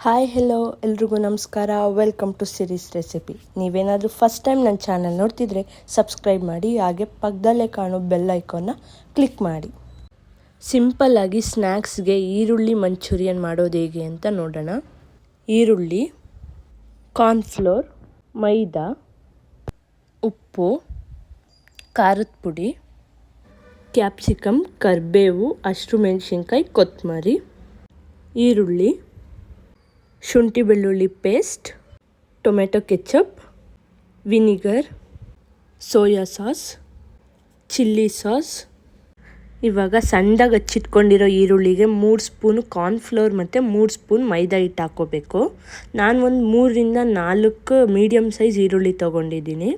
Hi hello ಎಲ್ರಿಗೂ ನಮಸ್ಕಾರ. Welcome to series recipe. ನೀವೇನಾದರೂ ಫಸ್ಟ್ ಟೈಮ್ ನನ್ನ ಚಾನಲ್ ನೋಡ್ತಿದ್ರೆ ಸಬ್ಸ್ಕ್ರೈಬ್ ಮಾಡಿ, ಹಾಗೆ ಪಕ್ಕದಲ್ಲೇ ಕಾಣೋ ಬೆಲ್ ಐಕಾನ್ನ ಕ್ಲಿಕ್ ಮಾಡಿ. ಸಿಂಪಲ್ಲಾಗಿ ಸ್ನ್ಯಾಕ್ಸ್ಗೆ ಈರುಳ್ಳಿ ಮಂಚೂರಿಯನ್ ಮಾಡೋದು ಹೇಗೆ ಅಂತ ನೋಡೋಣ. ಈರುಳ್ಳಿ, ಕಾರ್ನ್ಫ್ಲೋರ್, ಮೈದಾ, ಉಪ್ಪು, ಖಾರದ ಪುಡಿ, ಕ್ಯಾಪ್ಸಿಕಮ್, ಕರಿಬೇವು, ಹಸಿಮೆಣಸಿನ್ಕಾಯಿ, ಕೊತ್ತಂಬರಿ, ಈರುಳ್ಳಿ, ಶುಂಠಿ ಬೆಳ್ಳುಳ್ಳಿ paste, tomato ketchup, vinegar, soya sauce, chilli sauce. ಇವಾಗ ಸಣ್ಣದಾಗಿ ಹಚ್ಚಿಟ್ಕೊಂಡಿರೋ ಈರುಳ್ಳಿಗೆ 3 ಸ್ಪೂನು ಕಾರ್ನ್ಫ್ಲೋರ್ ಮತ್ತು 3 ಸ್ಪೂನ್ ಮೈದಾ ಹಿಟ್ಟು ಹಾಕ್ಕೋಬೇಕು. ನಾನು ಒಂದು 3-4 ಮೀಡಿಯಮ್ ಸೈಜ್ ಈರುಳ್ಳಿ ತೊಗೊಂಡಿದ್ದೀನಿ.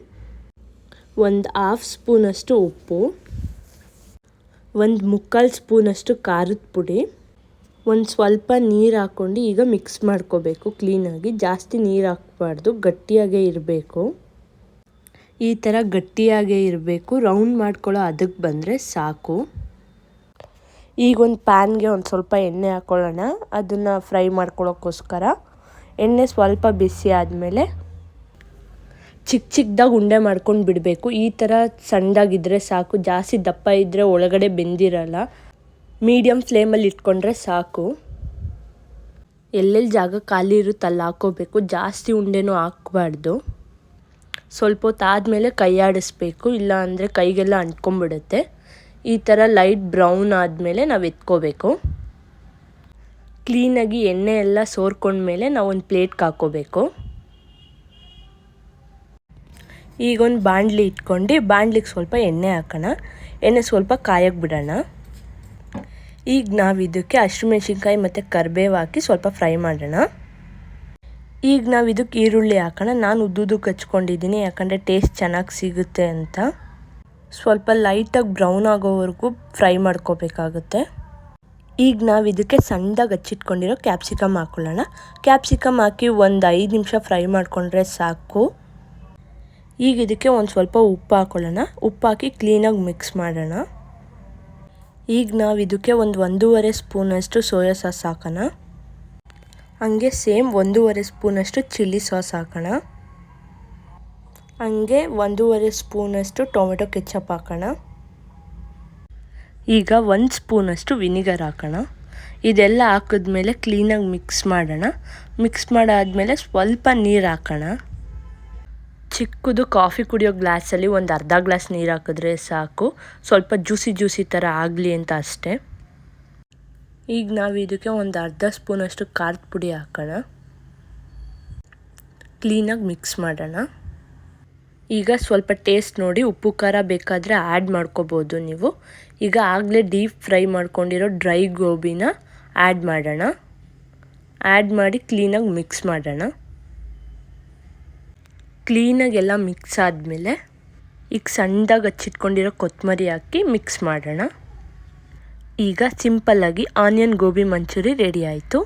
ಒಂದು 1/2 ಸ್ಪೂನಷ್ಟು ಉಪ್ಪು, ಒಂದು 3/4 ಸ್ಪೂನಷ್ಟು ಖಾರದ ಪುಡಿ, ಒಂದು ಸ್ವಲ್ಪ ನೀರು ಹಾಕ್ಕೊಂಡು ಈಗ ಮಿಕ್ಸ್ ಮಾಡ್ಕೋಬೇಕು ಕ್ಲೀನಾಗಿ. ಜಾಸ್ತಿ ನೀರು ಹಾಕಬಾರ್ದು, ಗಟ್ಟಿಯಾಗೇ ಇರಬೇಕು. ಈ ಥರ ಗಟ್ಟಿಯಾಗೇ ಇರಬೇಕು. ರೌಂಡ್ ಮಾಡ್ಕೊಳ್ಳೋ ಅದಕ್ಕೆ ಬಂದರೆ ಸಾಕು. ಈಗ ಒಂದು ಪ್ಯಾನ್ಗೆ ಒಂದು ಸ್ವಲ್ಪ ಎಣ್ಣೆ ಹಾಕ್ಕೊಳ್ಳೋಣ. ಅದನ್ನು ಫ್ರೈ ಮಾಡ್ಕೊಳ್ಳೋಕ್ಕೋಸ್ಕರ ಎಣ್ಣೆ ಸ್ವಲ್ಪ ಬಿಸಿ ಆದಮೇಲೆ ಚಿಕ್ಕದಾಗಿ ಉಂಡೆ ಮಾಡ್ಕೊಂಡು ಬಿಡಬೇಕು. ಈ ಥರ ಸಣ್ಣದಾಗಿದ್ದರೆ ಸಾಕು, ಜಾಸ್ತಿ ದಪ್ಪ ಇದ್ದರೆ ಒಳಗಡೆ ಬೆಂದಿರಲ್ಲ. ಮೀಡಿಯಮ್ ಫ್ಲೇಮಲ್ಲಿ ಇಟ್ಕೊಂಡ್ರೆ ಸಾಕು. ಎಲ್ಲೆಲ್ಲಿ ಜಾಗ ಖಾಲಿ ಇರುತ್ತೆ ಅಲ್ಲಿ ಹಾಕ್ಕೋಬೇಕು. ಜಾಸ್ತಿ ಉಂಡೆನೂ ಹಾಕಬಾರ್ದು. ಸ್ವಲ್ಪ ಹೊತ್ತು ಆದಮೇಲೆ ಕೈ ಆಡಿಸ್ಬೇಕು, ಇಲ್ಲ ಅಂದರೆ ಕೈಗೆಲ್ಲ ಅಂಟ್ಕೊಂಡ್ಬಿಡುತ್ತೆ. ಈ ಥರ ಲೈಟ್ ಬ್ರೌನ್ ಆದಮೇಲೆ ನಾವು ಎತ್ಕೋಬೇಕು. ಕ್ಲೀನಾಗಿ ಎಣ್ಣೆ ಎಲ್ಲ ಸೋರ್ಕೊಂಡ್ಮೇಲೆ ನಾವು ಒಂದು ಪ್ಲೇಟ್ಗೆ ಹಾಕ್ಕೋಬೇಕು. ಈಗೊಂದು ಬಾಣಲಿ ಇಟ್ಕೊಂಡು ಬಾಣಲಿಗೆ ಸ್ವಲ್ಪ ಎಣ್ಣೆ ಹಾಕೋಣ. ಎಣ್ಣೆ ಸ್ವಲ್ಪ ಕಾಯಕ್ಕೆ ಬಿಡೋಣ. ಈಗ ನಾವು ಇದಕ್ಕೆ ಹಸಿಮೆಣಸಿನ್ಕಾಯಿ ಮತ್ತು ಕರಿಬೇವು ಹಾಕಿ ಸ್ವಲ್ಪ ಫ್ರೈ ಮಾಡೋಣ. ಈಗ ನಾವು ಇದಕ್ಕೆ ಈರುಳ್ಳಿ ಹಾಕೋಣ. ನಾನು ಉದ್ದುದಕ್ಕೆ ಹಚ್ಕೊಂಡಿದ್ದೀನಿ, ಯಾಕಂದರೆ ಟೇಸ್ಟ್ ಚೆನ್ನಾಗಿ ಸಿಗುತ್ತೆ ಅಂತ. ಸ್ವಲ್ಪ ಲೈಟಾಗಿ ಬ್ರೌನ್ ಆಗೋವರೆಗೂ ಫ್ರೈ ಮಾಡ್ಕೋಬೇಕಾಗುತ್ತೆ. ಈಗ ನಾವು ಇದಕ್ಕೆ ಸಣ್ಣದಾಗಿ ಹಚ್ಚಿಟ್ಕೊಂಡಿರೋ ಕ್ಯಾಪ್ಸಿಕಮ್ ಹಾಕ್ಕೊಳ್ಳೋಣ. ಕ್ಯಾಪ್ಸಿಕಮ್ ಹಾಕಿ ಒಂದು 5 ನಿಮಿಷ ಫ್ರೈ ಮಾಡಿಕೊಂಡ್ರೆ ಸಾಕು. ಈಗ ಇದಕ್ಕೆ ಒಂದು ಸ್ವಲ್ಪ ಉಪ್ಪು ಹಾಕ್ಕೊಳ್ಳೋಣ. ಉಪ್ಪು ಹಾಕಿ ಕ್ಲೀನಾಗಿ ಮಿಕ್ಸ್ ಮಾಡೋಣ. ಈಗ ನಾವು ಇದಕ್ಕೆ ಒಂದು 1.5 ಸ್ಪೂನಷ್ಟು ಸೋಯಾ ಸಾಸ್ ಹಾಕೋಣ. ಹಂಗೆ ಸೇಮ್ 1.5 ಸ್ಪೂನಷ್ಟು ಚಿಲ್ಲಿ ಸಾಸ್ ಹಾಕೋಣ. ಹಂಗೆ 1.5 ಸ್ಪೂನಷ್ಟು ಟೊಮೆಟೊ ಕೆಚಪ್ ಹಾಕೋಣ. ಈಗ 1 ಸ್ಪೂನಷ್ಟು ವಿನಿಗರ್ ಹಾಕೋಣ. ಇದೆಲ್ಲ ಹಾಕಿದ್ಮೇಲೆ ಕ್ಲೀನಾಗಿ ಮಿಕ್ಸ್ ಮಾಡೋಣ. ಮಿಕ್ಸ್ ಮಾಡಾದಮೇಲೆ ಸ್ವಲ್ಪ ನೀರು ಹಾಕೋಣ. ಚಿಕ್ಕದು ಕಾಫಿ ಕುಡಿಯೋ ಗ್ಲಾಸಲ್ಲಿ ಒಂದು ಅರ್ಧ ಗ್ಲಾಸ್ ನೀರು ಹಾಕಿದ್ರೆ ಸಾಕು. ಸ್ವಲ್ಪ ಜ್ಯೂಸಿ ಥರ ಆಗಲಿ ಅಂತ ಅಷ್ಟೇ. ಈಗ ನಾವು ಇದಕ್ಕೆ ಒಂದು ಅರ್ಧ ಸ್ಪೂನಷ್ಟು ಖಾರದ ಪುಡಿ ಹಾಕೋಣ. ಕ್ಲೀನಾಗಿ ಮಿಕ್ಸ್ ಮಾಡೋಣ. ಈಗ ಸ್ವಲ್ಪ ಟೇಸ್ಟ್ ನೋಡಿ, ಉಪ್ಪು ಖಾರ ಬೇಕಾದರೆ ಆ್ಯಡ್ ಮಾಡ್ಕೋಬೋದು ನೀವು. ಈಗ ಆಗಲೇ ಡೀಪ್ ಫ್ರೈ ಮಾಡ್ಕೊಂಡಿರೋ ಡ್ರೈ ಗೋಬಿನ ಆ್ಯಡ್ ಮಾಡೋಣ. ಆ್ಯಡ್ ಮಾಡಿ ಕ್ಲೀನಾಗಿ ಮಿಕ್ಸ್ ಮಾಡೋಣ. ಕ್ಲೀನಾಗೆಲ್ಲ ಮಿಕ್ಸ್ ಆದಮೇಲೆ ಈಗ ಸಣ್ಣದಾಗಿ ಹಚ್ಚಿಟ್ಕೊಂಡಿರೋ ಕೊತ್ತಂಬರಿ ಹಾಕಿ ಮಿಕ್ಸ್ ಮಾಡೋಣ. ಈಗ ಸಿಂಪಲ್ಲಾಗಿ ಆನಿಯನ್ ಗೋಬಿ ಮಂಚೂರಿ ರೆಡಿ ಆಯಿತು.